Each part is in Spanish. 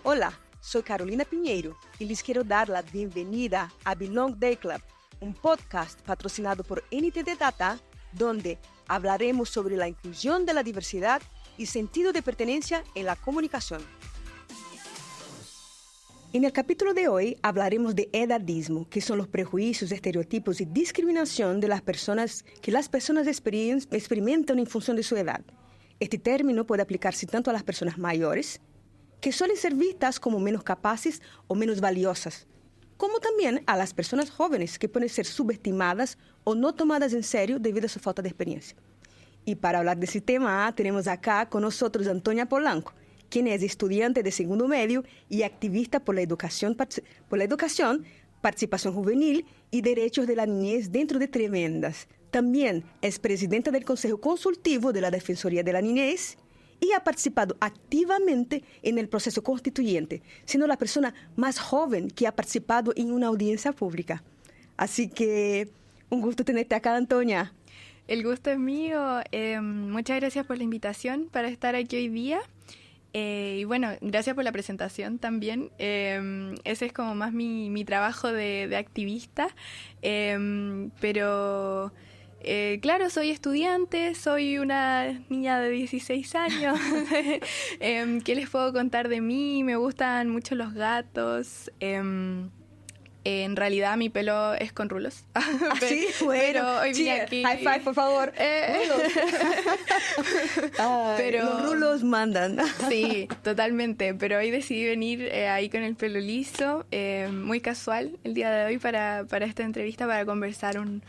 Hola, soy Carolina Piñeiro y les quiero dar la bienvenida a Belong Day Club, un podcast patrocinado por NTT Data, donde hablaremos sobre la inclusión de la diversidad y sentido de pertenencia en la comunicación. En el capítulo de hoy hablaremos de edadismo, que son los prejuicios, estereotipos y discriminación de las personas que las personas experimentan en función de su edad. Este término puede aplicarse tanto a las personas mayores, que suelen ser vistas como menos capaces o menos valiosas, como también a las personas jóvenes, que pueden ser subestimadas o no tomadas en serio debido a su falta de experiencia. Y para hablar de ese tema, tenemos acá con nosotros a Antônia Polanco, quien es estudiante de segundo medio y activista por la educación, participación juvenil y derechos de la niñez dentro de Tremendas. También es presidenta del Consejo Consultivo de la Defensoría de la Niñez y ha participado activamente en el proceso constituyente, siendo la persona más joven que ha participado en una audiencia pública. Así que un gusto tenerte acá, Antônia. El gusto es mío. Muchas gracias por la invitación para estar aquí hoy día. Y bueno, gracias por la presentación también. Ese es como más mi trabajo de activista. Pero claro, soy estudiante, soy una niña de 16 años. ¿Qué les puedo contar de mí? Me gustan mucho los gatos. En realidad mi pelo es con rulos. Sí, bueno. Pero hoy vine aquí. High five, por favor. Pero los rulos mandan. Sí, totalmente. Pero hoy decidí venir ahí con el pelo liso, muy casual el día de hoy para esta entrevista, para conversar un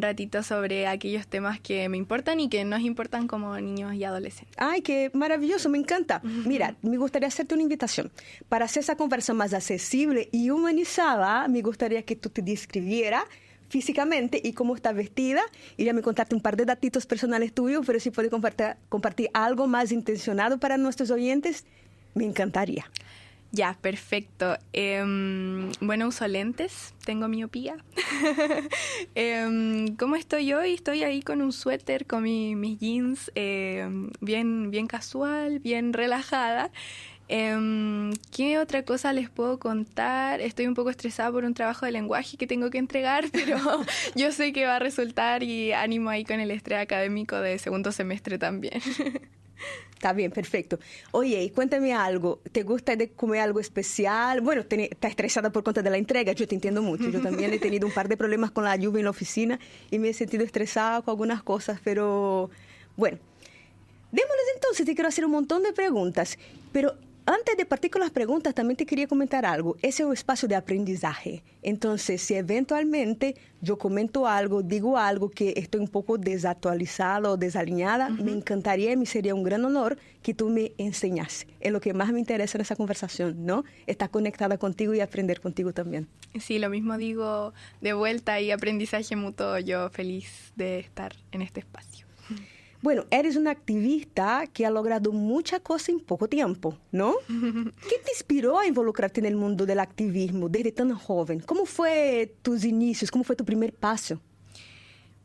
ratito sobre aquellos temas que me importan y que nos importan como niños y adolescentes. ¡Ay, qué maravilloso! Me encanta. Mira, me gustaría hacerte una invitación. Para hacer esa conversa más accesible y humanizada, me gustaría que tú te describieras físicamente y cómo estás vestida. Iría a contarte un par de datitos personales tuyos, pero si puedes compartir algo más intencionado para nuestros oyentes, me encantaría. Ya, perfecto. Bueno, uso lentes, tengo miopía. ¿Cómo estoy hoy? Estoy ahí con un suéter, con mis jeans, bien casual, bien relajada. ¿Qué otra cosa les puedo contar? Estoy un poco estresada por un trabajo de lenguaje que tengo que entregar, pero yo sé que va a resultar y ánimo ahí con el estrés académico de segundo semestre también. Está bien, perfecto. Oye, cuéntame algo. ¿Te gusta de comer algo especial? Bueno, estás estresada por cuenta de la entrega. Yo te entiendo mucho. Yo también he tenido un par de problemas con la lluvia en la oficina y me he sentido estresada con algunas cosas, pero bueno. Démosles entonces, te quiero hacer un montón de preguntas, pero antes de partir con las preguntas, también te quería comentar algo. Ese es un espacio de aprendizaje. Entonces, si eventualmente yo comento algo, digo algo que estoy un poco desactualizada o desalineada, me encantaría y me sería un gran honor que tú me enseñases. Es lo que más me interesa en esa conversación, ¿no? Estar conectada contigo y aprender contigo también. Sí, lo mismo digo de vuelta y aprendizaje mutuo. Yo feliz de estar en este espacio. Bueno, eres una activista que ha logrado muchas cosas en poco tiempo, ¿no? ¿Qué te inspiró a involucrarte en el mundo del activismo desde tan joven? ¿Cómo fue tus inicios? ¿Cómo fue tu primer paso?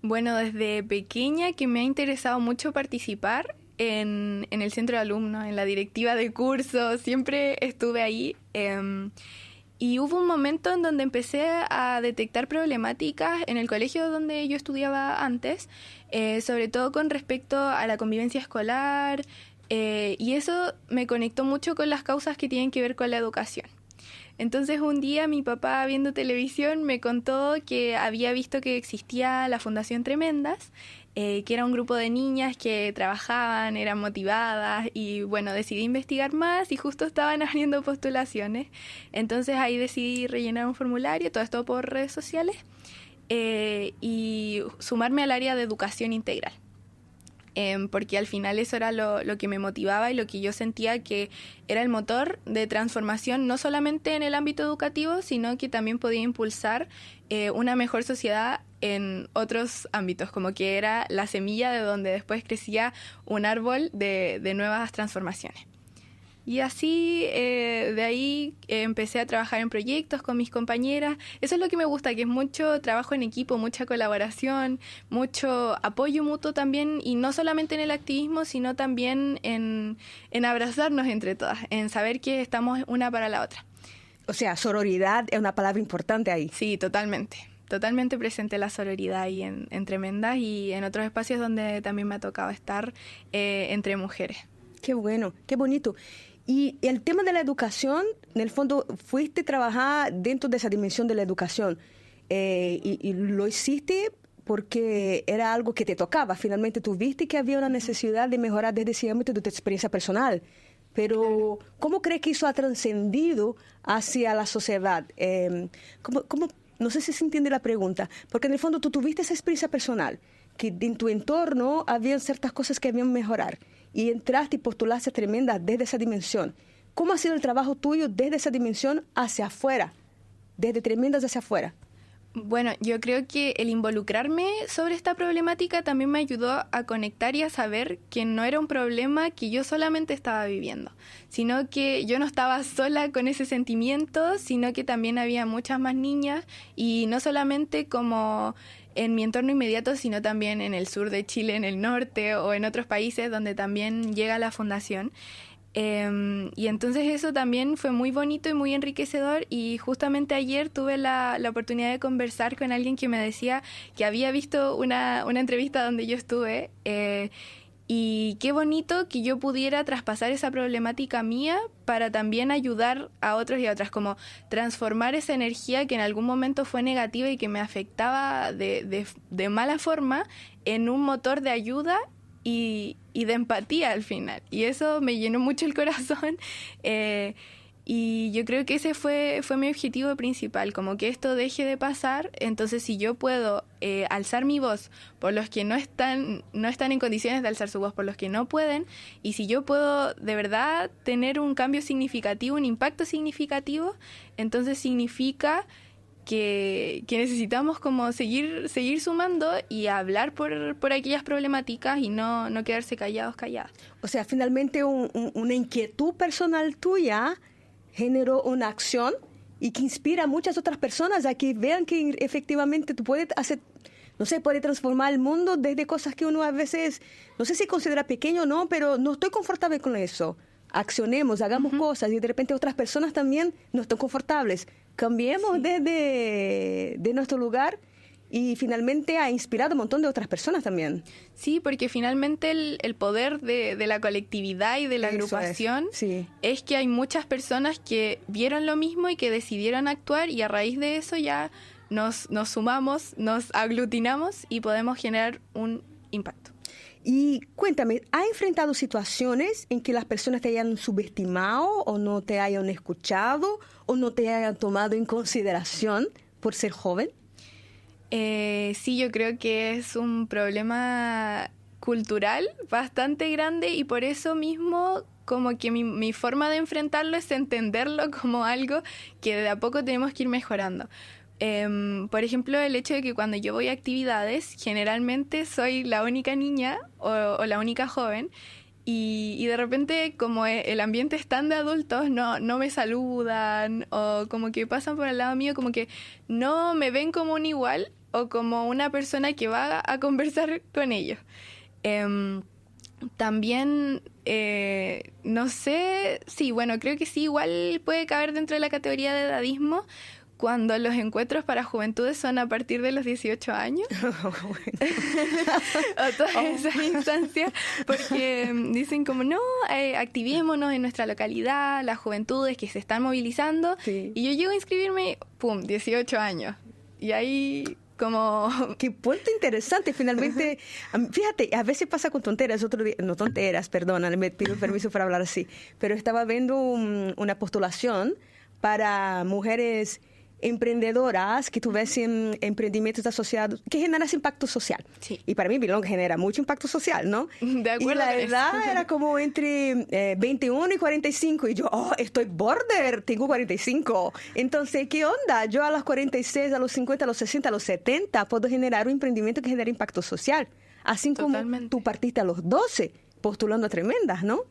Bueno, desde pequeña que me ha interesado mucho participar en el centro de alumnos, en la directiva de cursos. Siempre estuve ahí. Y hubo un momento en donde empecé a detectar problemáticas en el colegio donde yo estudiaba antes, sobre todo con respecto a la convivencia escolar, y eso me conectó mucho con las causas que tienen que ver con la educación. Entonces un día mi papá, viendo televisión, me contó que había visto que existía la Fundación Tremendas, que era un grupo de niñas que trabajaban, eran motivadas y bueno, decidí investigar más y justo estaban abriendo postulaciones. Entonces ahí decidí rellenar un formulario, todo esto por redes sociales, y sumarme al área de educación integral. Porque al final eso era lo que me motivaba y lo que yo sentía que era el motor de transformación, no solamente en el ámbito educativo, sino que también podía impulsar una mejor sociedad en otros ámbitos, como que era la semilla de donde después crecía un árbol de nuevas transformaciones. Y así, de ahí empecé a trabajar en proyectos con mis compañeras. Eso es lo que me gusta, que es mucho trabajo en equipo, mucha colaboración, mucho apoyo mutuo también, y no solamente en el activismo, sino también en abrazarnos entre todas, en saber que estamos una para la otra. O sea, sororidad es una palabra importante ahí. Sí, totalmente. Totalmente presente la sororidad ahí en Tremendas y en otros espacios donde también me ha tocado estar entre mujeres. Qué bueno, qué bonito. Y el tema de la educación, en el fondo, fuiste a trabajar dentro de esa dimensión de la educación y lo hiciste porque era algo que te tocaba. Finalmente tú viste que había una necesidad de mejorar desde ese ámbito de tu experiencia personal. Pero, ¿cómo crees que eso ha trascendido hacia la sociedad? No sé si se entiende la pregunta, porque en el fondo tú tuviste esa experiencia personal, que en tu entorno había ciertas cosas que habían que mejorar, y entraste y postulaste Tremendas desde esa dimensión. ¿Cómo ha sido el trabajo tuyo desde esa dimensión hacia afuera, desde Tremendas hacia afuera? Bueno, yo creo que el involucrarme sobre esta problemática también me ayudó a conectar y a saber que no era un problema que yo solamente estaba viviendo, sino que yo no estaba sola con ese sentimiento, sino que también había muchas más niñas, y no solamente como en mi entorno inmediato, sino también en el sur de Chile, en el norte o en otros países donde también llega la fundación. Y entonces eso también fue muy bonito y muy enriquecedor, y justamente ayer tuve la oportunidad de conversar con alguien que me decía que había visto una entrevista donde yo estuve, y qué bonito que yo pudiera traspasar esa problemática mía para también ayudar a otros y a otras, como transformar esa energía que en algún momento fue negativa y que me afectaba de mala forma en un motor de ayuda y de empatía al final. Y eso me llenó mucho el corazón. Y yo creo que ese fue mi objetivo principal, como que esto deje de pasar. Entonces, si yo puedo alzar mi voz por los que no están en condiciones de alzar su voz, por los que no pueden, y si yo puedo de verdad tener un cambio significativo, un impacto significativo, entonces significa que necesitamos como seguir sumando y hablar por aquellas problemáticas y no quedarse calladas. O sea, finalmente una inquietud personal tuya generó una acción y que inspira a muchas otras personas a que vean que efectivamente tú puedes hacer, no sé, puede transformar el mundo desde cosas que uno a veces, no sé si considera pequeño o no, pero no estoy confortable con eso. Accionemos, hagamos cosas, y de repente otras personas también no están confortables. Cambiemos de nuestro lugar, y finalmente ha inspirado a un montón de otras personas también. Sí, porque finalmente el poder de la colectividad y de la agrupación es que hay muchas personas que vieron lo mismo y que decidieron actuar, y a raíz de eso ya nos sumamos, nos aglutinamos y podemos generar un impacto. Y cuéntame, ¿has enfrentado situaciones en que las personas te hayan subestimado o no te hayan escuchado o no te hayan tomado en consideración por ser joven? Sí, yo creo que es un problema cultural bastante grande, y por eso mismo como que mi forma de enfrentarlo es entenderlo como algo que de a poco tenemos que ir mejorando. Por ejemplo, el hecho de que cuando yo voy a actividades, generalmente soy la única niña o la única joven, y de repente, como el ambiente es tan de adultos, no me saludan, o como que pasan por al lado mío, como que no me ven como un igual o como una persona que va a conversar con ellos. También, no sé, sí, bueno, creo que sí, igual puede caber dentro de la categoría de edadismo, cuando los encuentros para juventudes son a partir de los 18 años. O todas esas instancias, porque dicen como, no, activémonos en nuestra localidad, las juventudes que se están movilizando. Sí. Y yo llego a inscribirme, pum, 18 años. Y ahí como... Qué punto interesante, finalmente. Fíjate, a veces pasa con tonteras, no tonteras, perdona, me pido permiso para hablar así, pero estaba viendo una postulación para mujeres emprendedoras que tuviesen emprendimientos asociados que generasen impacto social. Sí. Y para mí Bilong genera mucho impacto social, ¿no? De acuerdo. Y la edad era como entre 21 y 45. Y yo, estoy border, tengo 45. Entonces, ¿qué onda? Yo a los 46, a los 50, a los 60, a los 70 puedo generar un emprendimiento que genere impacto social. Así como tú partiste a los 12 postulando a Tremendas, ¿no?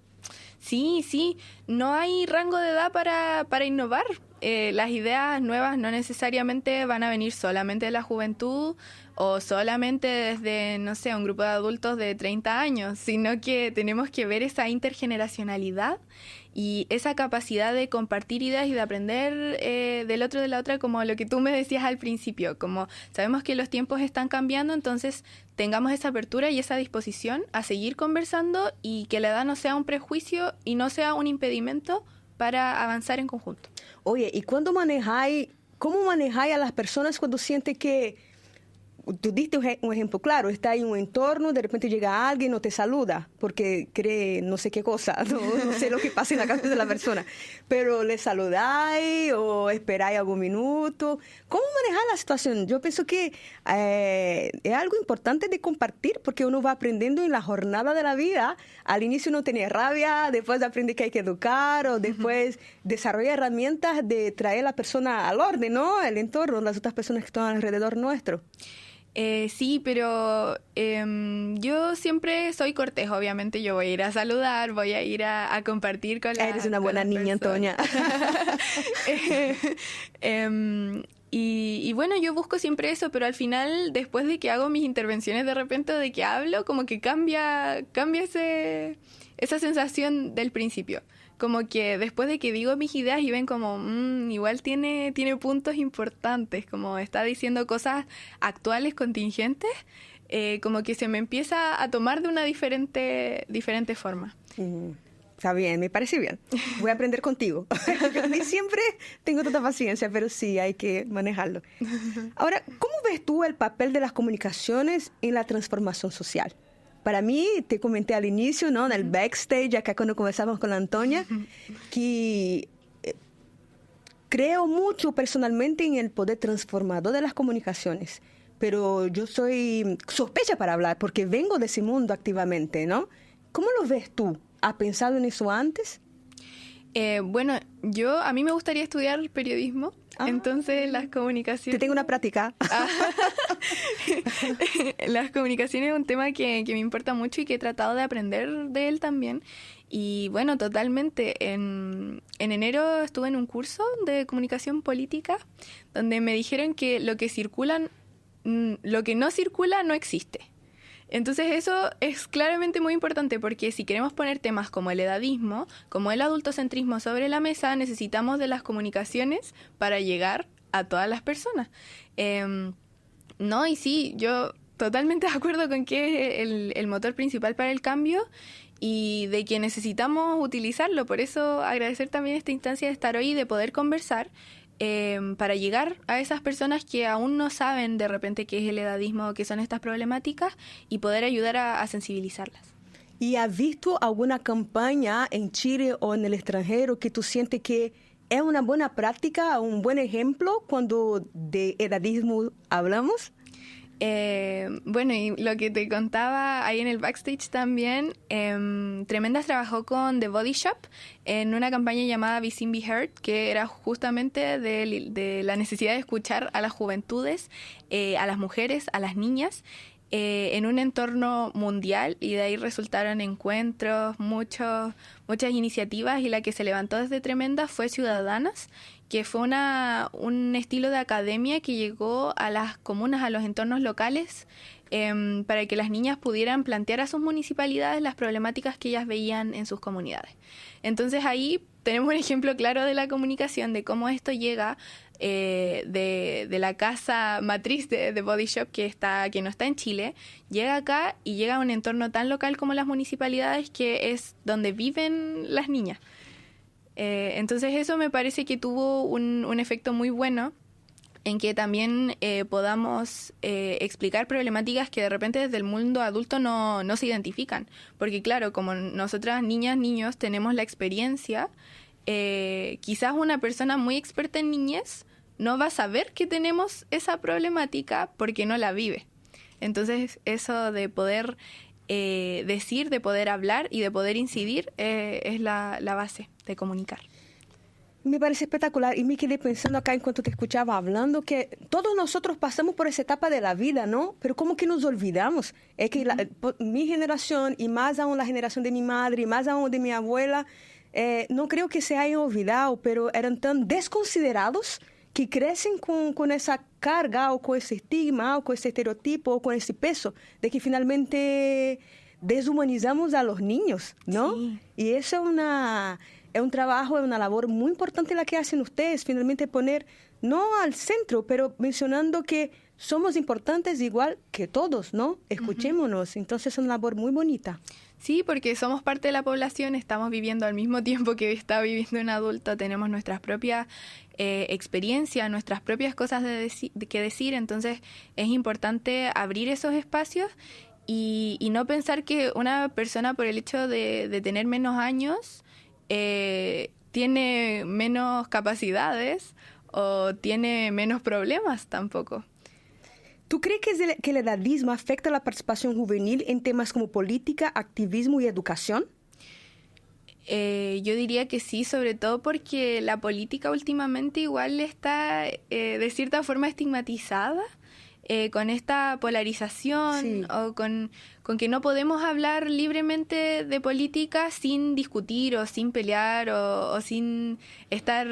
Sí, no hay rango de edad para innovar. Las ideas nuevas no necesariamente van a venir solamente de la juventud o solamente desde, no sé, un grupo de adultos de 30 años, sino que tenemos que ver esa intergeneracionalidad y esa capacidad de compartir ideas y de aprender del otro de la otra, como lo que tú me decías al principio, como sabemos que los tiempos están cambiando, entonces tengamos esa apertura y esa disposición a seguir conversando y que la edad no sea un prejuicio y no sea un impedimento para avanzar en conjunto. Oye, ¿y cómo manejáis a las personas cuando sienten que tú diste un ejemplo claro, está en un entorno, de repente llega alguien, no te saluda, porque cree no sé qué cosa, no sé lo que pasa en la cabeza de la persona, pero le saludáis o esperáis algún minuto. ¿Cómo manejar la situación? Yo pienso que es algo importante de compartir, porque uno va aprendiendo en la jornada de la vida. Al inicio uno tiene rabia, después aprende que hay que educar, o después desarrolla herramientas de traer a la persona al orden, ¿no? El entorno, las otras personas que están alrededor nuestro. Sí, pero yo siempre soy cortés, obviamente. Yo voy a ir a saludar, voy a ir a compartir con la Eres una buena niña, Antonia. Y bueno, yo busco siempre eso, pero al final, después de que hago mis intervenciones, de repente de que hablo, como que cambia esa sensación del principio. Como que después de que digo mis ideas y ven como, igual tiene puntos importantes, como está diciendo cosas actuales, contingentes, como que se me empieza a tomar de una diferente forma. Está bien, me parece bien. Voy a aprender contigo. Yo ni siempre tengo tanta paciencia, pero sí hay que manejarlo. Ahora, ¿cómo ves tú el papel de las comunicaciones en la transformación social? Para mí, te comenté al inicio, ¿no? En el backstage, acá cuando conversamos con la Antonia, que creo mucho personalmente en el poder transformador de las comunicaciones. Pero yo soy sospecha para hablar, porque vengo de ese mundo activamente, ¿no? ¿Cómo lo ves tú? ¿Has pensado en eso antes? Bueno, a mí me gustaría estudiar periodismo, entonces las comunicaciones... Te tengo una práctica. Las comunicaciones es un tema que me importa mucho y que he tratado de aprender de él también. Y bueno, totalmente. En enero estuve en un curso de comunicación política donde me dijeron que lo que no circula no existe. Entonces eso es claramente muy importante porque si queremos poner temas como el edadismo, como el adultocentrismo sobre la mesa, necesitamos de las comunicaciones para llegar a todas las personas. No, y sí, yo totalmente de acuerdo con que es el motor principal para el cambio y de que necesitamos utilizarlo. Por eso agradecer también esta instancia de estar hoy y de poder conversar para llegar a esas personas que aún no saben de repente qué es el edadismo, qué son estas problemáticas y poder ayudar a sensibilizarlas. ¿Y has visto alguna campaña en Chile o en el extranjero que tú sientes que es una buena práctica, un buen ejemplo cuando de edadismo hablamos? Bueno, y lo que te contaba ahí en el backstage también, Tremendas trabajó con The Body Shop en una campaña llamada Be Seen, Be Heard, que era justamente de la necesidad de escuchar a las juventudes, a las mujeres, a las niñas, en un entorno mundial, y de ahí resultaron encuentros, muchas iniciativas, y la que se levantó desde Tremendas fue Ciudadanas, que fue un estilo de academia que llegó a las comunas, a los entornos locales, para que las niñas pudieran plantear a sus municipalidades las problemáticas que ellas veían en sus comunidades. Entonces ahí tenemos un ejemplo claro de la comunicación, de cómo esto llega de la casa matriz de Body Shop, que no está en Chile, llega acá y llega a un entorno tan local como las municipalidades, que es donde viven las niñas. Entonces eso me parece que tuvo un efecto muy bueno en que también podamos explicar problemáticas que de repente desde el mundo adulto no se identifican. Porque claro, como nosotras niñas, niños, tenemos la experiencia, quizás una persona muy experta en niñez no va a saber que tenemos esa problemática porque no la vive. Entonces eso de poder decir, de poder hablar y de poder incidir es la base de comunicar. Me parece espectacular y me quedé pensando acá enquanto te escuchaba hablando que todos nosotros pasamos por esa etapa de la vida, ¿no? Pero como que nos olvidamos. Es que mi generación y más aún la generación de mi madre y más aún de mi abuela, no creo que se hayan olvidado, pero eran tan desconsiderados que crecen con esa carga o con ese estigma o con ese estereotipo o con ese peso de que finalmente deshumanizamos a los niños, ¿no? Sí. Y eso es un trabajo, es una labor muy importante la que hacen ustedes, finalmente poner, no al centro, pero mencionando que somos importantes igual que todos, ¿no? Escuchémonos. Entonces es una labor muy bonita. Sí, porque somos parte de la población, estamos viviendo al mismo tiempo que está viviendo un adulto, tenemos nuestras propias experiencias, nuestras propias cosas que decir, entonces es importante abrir esos espacios y no pensar que una persona por el hecho de tener menos años tiene menos capacidades o tiene menos problemas tampoco. ¿Tú crees que el edadismo afecta la participación juvenil en temas como política, activismo y educación? Yo diría que sí, sobre todo porque la política últimamente igual está de cierta forma estigmatizada. Con esta polarización Sí. o con que no podemos hablar libremente de política sin discutir o sin pelear o sin estar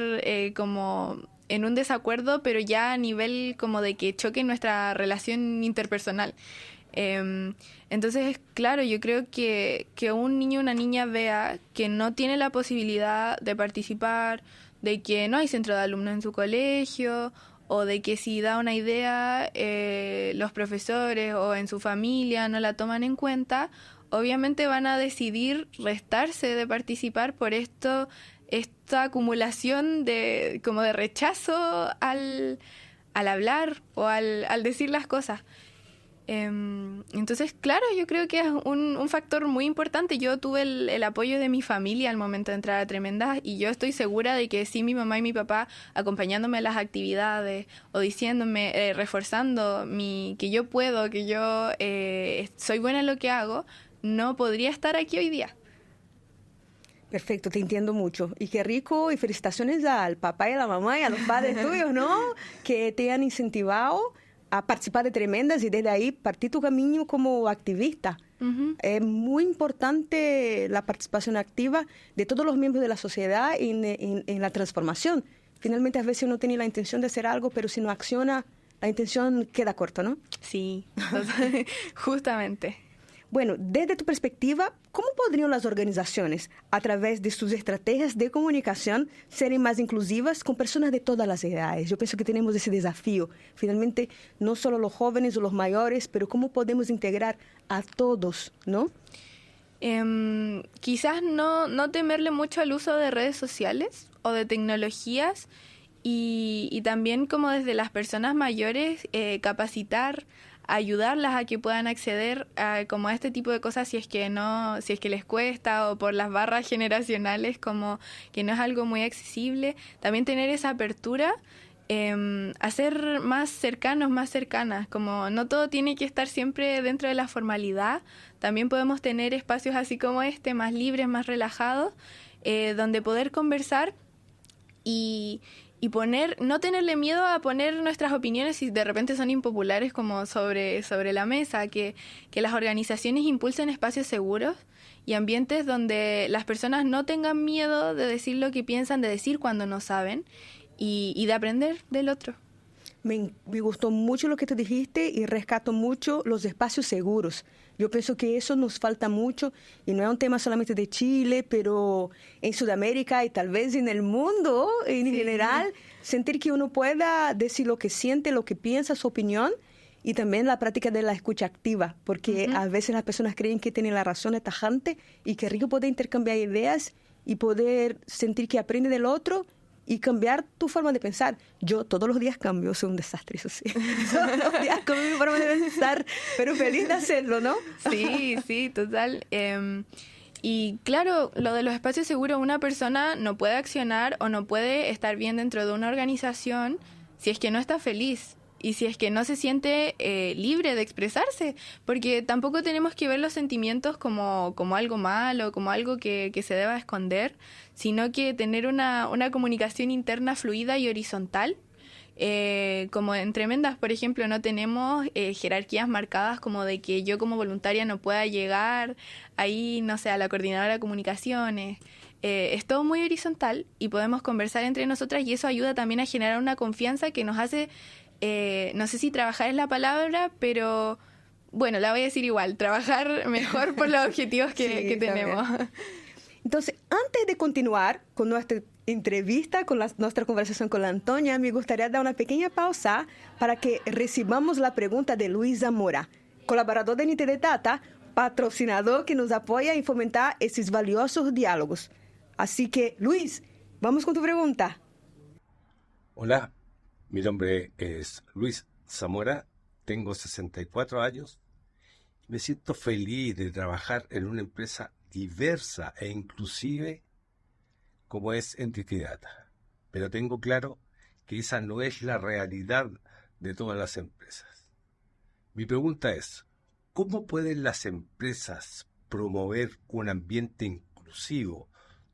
como en un desacuerdo, pero ya a nivel como de que choque nuestra relación interpersonal. Entonces, claro, yo creo que un niño o una niña vea que no tiene la posibilidad de participar, de que no hay centro de alumnos en su colegio, o de que si da una idea, los profesores o en su familia no la toman en cuenta, obviamente van a decidir restarse de participar por esta acumulación como de rechazo al hablar o al decir las cosas. Entonces, claro, yo creo que es un factor muy importante. Yo tuve el apoyo de mi familia al momento de entrar a Tremendas y yo estoy segura de que sí, mi mamá y mi papá acompañándome a las actividades o diciéndome, reforzando que yo puedo, que yo soy buena en lo que hago, no podría estar aquí hoy día. Perfecto, te entiendo mucho. Y qué rico, y felicitaciones al papá y a la mamá y a los padres tuyos, ¿no? Que te han incentivado a participar de Tremendas y desde ahí partir tu camino como activista. Uh-huh. Es muy importante la participación activa de todos los miembros de la sociedad en la transformación. Finalmente, a veces uno tiene la intención de hacer algo, pero si no acciona, la intención queda corta, ¿no? Sí, justamente. Bueno, desde tu perspectiva, ¿cómo podrían las organizaciones, a través de sus estrategias de comunicación, ser más inclusivas con personas de todas las edades? Yo pienso que tenemos ese desafío. Finalmente, no solo los jóvenes o los mayores, pero cómo podemos integrar a todos, ¿no? Quizás no temerle mucho al uso de redes sociales o de tecnologías y también como desde las personas mayores capacitar, ayudarlas a que puedan acceder a como a este tipo de cosas si es que les cuesta o por las barras generacionales como que no es algo muy accesible. También tener esa apertura, hacer más cercanos, más cercanas, como no todo tiene que estar siempre dentro de la formalidad. También podemos tener espacios así como este, más libres, más relajados, donde poder conversar y no tenerle miedo a poner nuestras opiniones si de repente son impopulares como sobre la mesa, que las organizaciones impulsen espacios seguros y ambientes donde las personas no tengan miedo de decir lo que piensan, de decir cuando no saben y de aprender del otro. Me gustó mucho lo que tú dijiste y rescato mucho los espacios seguros. Yo pienso que eso nos falta mucho y no es un tema solamente de Chile, pero en Sudamérica y tal vez en el mundo en general, sentir que uno pueda decir lo que siente, lo que piensa, su opinión y también la práctica de la escucha activa, porque a veces las personas creen que tienen la razón tajante y que es rico poder intercambiar ideas y poder sentir que aprende del otro y cambiar tu forma de pensar. Yo todos los días cambio, soy un desastre, eso sí. Todos los días cambio mi forma de pensar, pero feliz de hacerlo, ¿no? Sí, total. Y claro, lo de los espacios seguros, una persona no puede accionar o no puede estar bien dentro de una organización si es que no está feliz. si es que no se siente libre de expresarse, porque tampoco tenemos que ver los sentimientos como algo malo, como algo que se deba esconder, sino que tener una comunicación interna fluida y horizontal. Como en Tremendas, por ejemplo, no tenemos jerarquías marcadas como de que yo como voluntaria no pueda llegar ahí, no sé, a la coordinadora de comunicaciones. Es todo muy horizontal y podemos conversar entre nosotras y eso ayuda también a generar una confianza que nos hace, no sé si trabajar es la palabra, pero bueno, la voy a decir igual, trabajar mejor por los objetivos que tenemos. Entonces, antes de continuar con nuestra entrevista, con nuestra conversación con la Antonia, me gustaría dar una pequeña pausa para que recibamos la pregunta de Luis Zamora, colaborador de NTD Data, patrocinador que nos apoya en fomentar esos valiosos diálogos. Así que, Luis, vamos con tu pregunta. Hola, mi nombre es Luis Zamora, tengo 64 años y me siento feliz de trabajar en una empresa diversa e inclusive como es NTD Data. Pero tengo claro que esa no es la realidad de todas las empresas. Mi pregunta es, ¿cómo pueden las empresas promover un ambiente inclusivo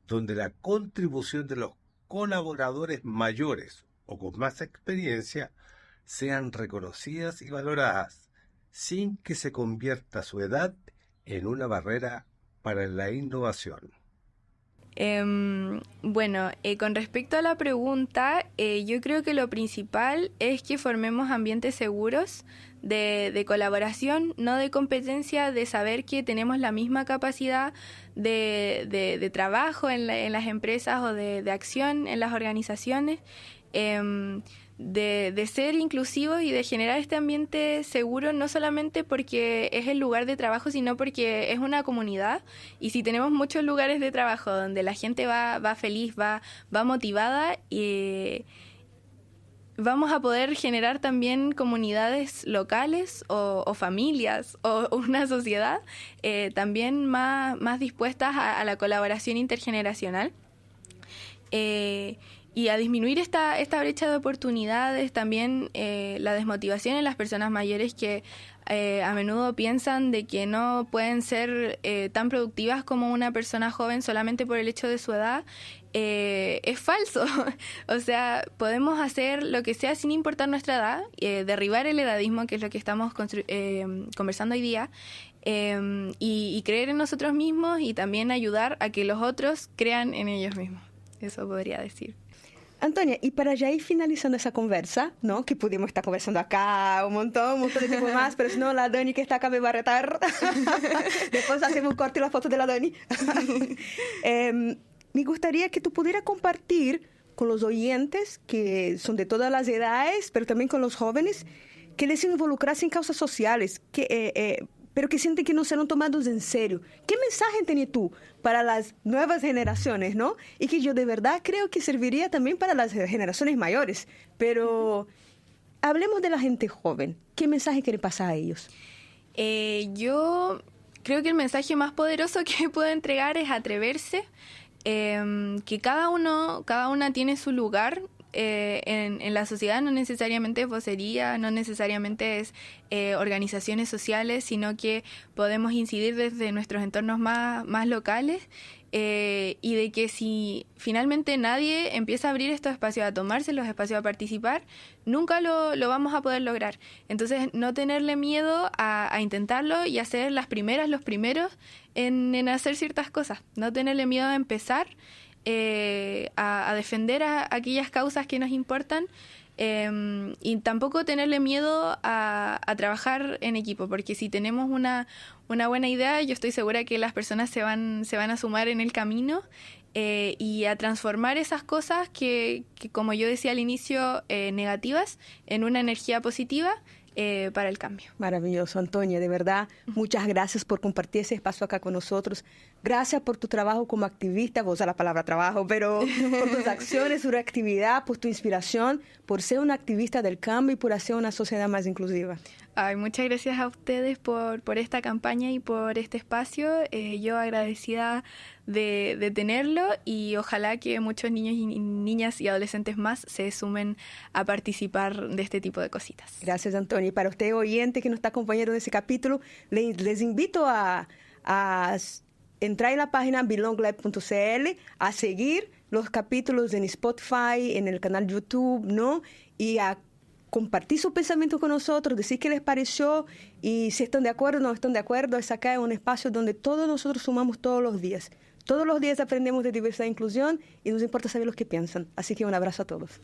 donde la contribución de los colaboradores mayores o con más experiencia sean reconocidas y valoradas sin que se convierta su edad en una barrera para la innovación? Bueno, con respecto a la pregunta, yo creo que lo principal es que formemos ambientes seguros de colaboración, no de competencia, de saber que tenemos la misma capacidad de trabajo en las empresas o de acción en las organizaciones, de ser inclusivos y de generar este ambiente seguro, no solamente porque es el lugar de trabajo, sino porque es una comunidad. Y si tenemos muchos lugares de trabajo donde la gente va feliz, va motivada, vamos a poder generar también comunidades locales o familias o una sociedad también más dispuestas a la colaboración intergeneracional. Y a disminuir esta brecha de oportunidades, también la desmotivación en las personas mayores que a menudo piensan de que no pueden ser tan productivas como una persona joven solamente por el hecho de su edad, es falso. O sea, podemos hacer lo que sea sin importar nuestra edad, derribar el edadismo, que es lo que estamos conversando hoy día, y creer en nosotros mismos y también ayudar a que los otros crean en ellos mismos. Eso podría decir. Antonia, y para ya ir finalizando esa conversa, ¿no? Que pudimos estar conversando acá un montón de tiempo más, pero si no, la Dani que está acá me va a retar. Después hacemos un corte y la foto de la Dani. Me gustaría que tú pudieras compartir con los oyentes, que son de todas las edades, pero también con los jóvenes, que les involucrarse en causas sociales, pero que sienten que no serán tomados en serio. ¿Qué mensaje tienes tú para las nuevas generaciones, no? Y que yo de verdad creo que serviría también para las generaciones mayores. Pero hablemos de la gente joven. ¿Qué mensaje quiere pasar a ellos? Yo creo que el mensaje más poderoso que puedo entregar es atreverse, que cada una tiene su lugar. En la sociedad no necesariamente es vocería, no necesariamente es organizaciones sociales, sino que podemos incidir desde nuestros entornos más locales, y de que si finalmente nadie empieza a abrir estos espacios, a tomarse los espacios, a participar, nunca lo vamos a poder lograr. Entonces, no tenerle miedo a intentarlo y a ser los primeros en hacer ciertas cosas, no tenerle miedo a empezar, a defender a aquellas causas que nos importan, y tampoco tenerle miedo a trabajar en equipo, porque si tenemos una buena idea, yo estoy segura que las personas se van a sumar en el camino, y a transformar esas cosas que como yo decía al inicio, negativas, en una energía positiva, para el cambio. Maravilloso, Antonia, de verdad, muchas gracias por compartir ese espacio acá con nosotros. Gracias por tu trabajo como activista, voy a usar la palabra trabajo, pero por tus acciones, tu actividad, por tu inspiración, por ser una activista del cambio y por hacer una sociedad más inclusiva. Ay, muchas gracias a ustedes por esta campaña y por este espacio. Yo agradecida de tenerlo y ojalá que muchos niños y niñas y adolescentes más se sumen a participar de este tipo de cositas. Gracias, Antonio. Y para usted, oyente que nos está acompañando en ese capítulo, les invito a entrar en la página belonglive.cl, a seguir los capítulos en Spotify, en el canal YouTube, ¿no? Y a compartir su pensamiento con nosotros, decir qué les pareció y si están de acuerdo o no están de acuerdo. Es acá en un espacio donde todos nosotros sumamos todos los días. Todos los días aprendemos de diversidad e inclusión y nos importa saber lo que piensan. Así que un abrazo a todos.